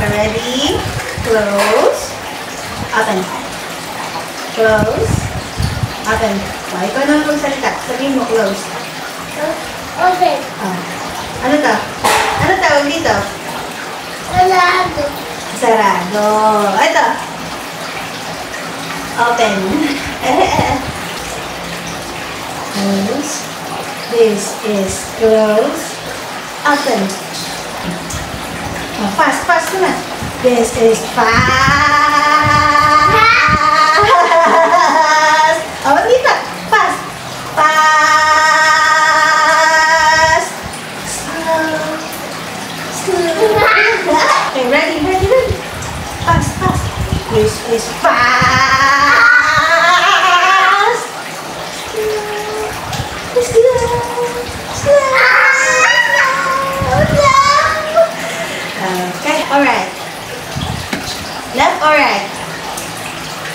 Okay, ready? Close. Open. Close. Open. Oh, ikaw naman magsalita. Sabihin mo, close. Open. Oh. Ano to? Ano tawag dito? Sarado. Sarado. Ito. Open. Close. This is close. Open. Oh, fast, fast naman. This is fast. Oh, dito. Fast. Fast. Slow. Slow. Okay, ready, ready, ready. Fast, fast. This is fast. Slow. Slow. Slow. Okay, alright. Left or right?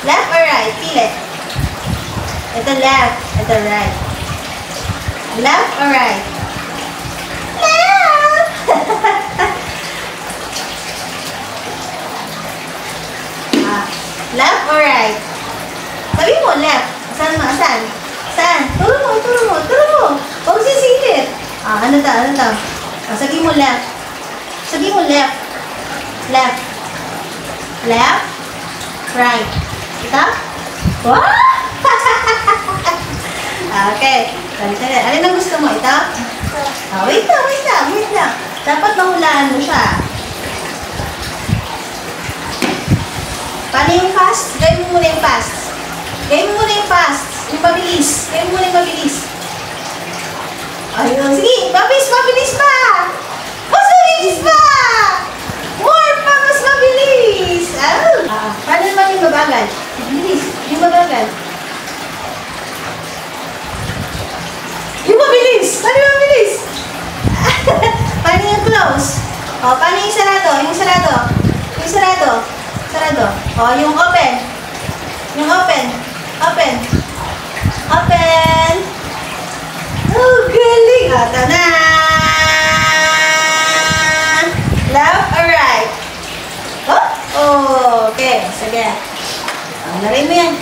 Left or right? Feel it. Ito left. Ito right. Left or right? Left! Left or right? Sabi mo, left. Saan mo? Saan? Saan? Turo mo, turo mo, turo mo. Huwag sisilip. Ano to? Ano to? Sabi mo left. Sabi mo left. Left. Left. Right. Ito? Wow! Okay. Alin ang gusto mo? Ito? Wait lang, wait lang, wait lang. Dapat mahulaan mo siya. Paano yung fast? Gawin mo muna yung fast. Gawin mo muna yung fast. Yung mabilis. Gawin mo muna yung mabilis. Ayun. Sige, mabilis, mabilis pa! Mas mabilis pa! More pa, mas mabilis! Paano naman yung mabagal? Mabilis. Yung mabagal. Yung mabilis! Paano yung mabilis? Paano yung close? Paano yung sarado? Yung sarado? Yung sarado? Sarado. Yung open. Yung open. Open. Open. Oh, galing! Ito na! Left or right? Oh, okay. Sige. Larin mo yan.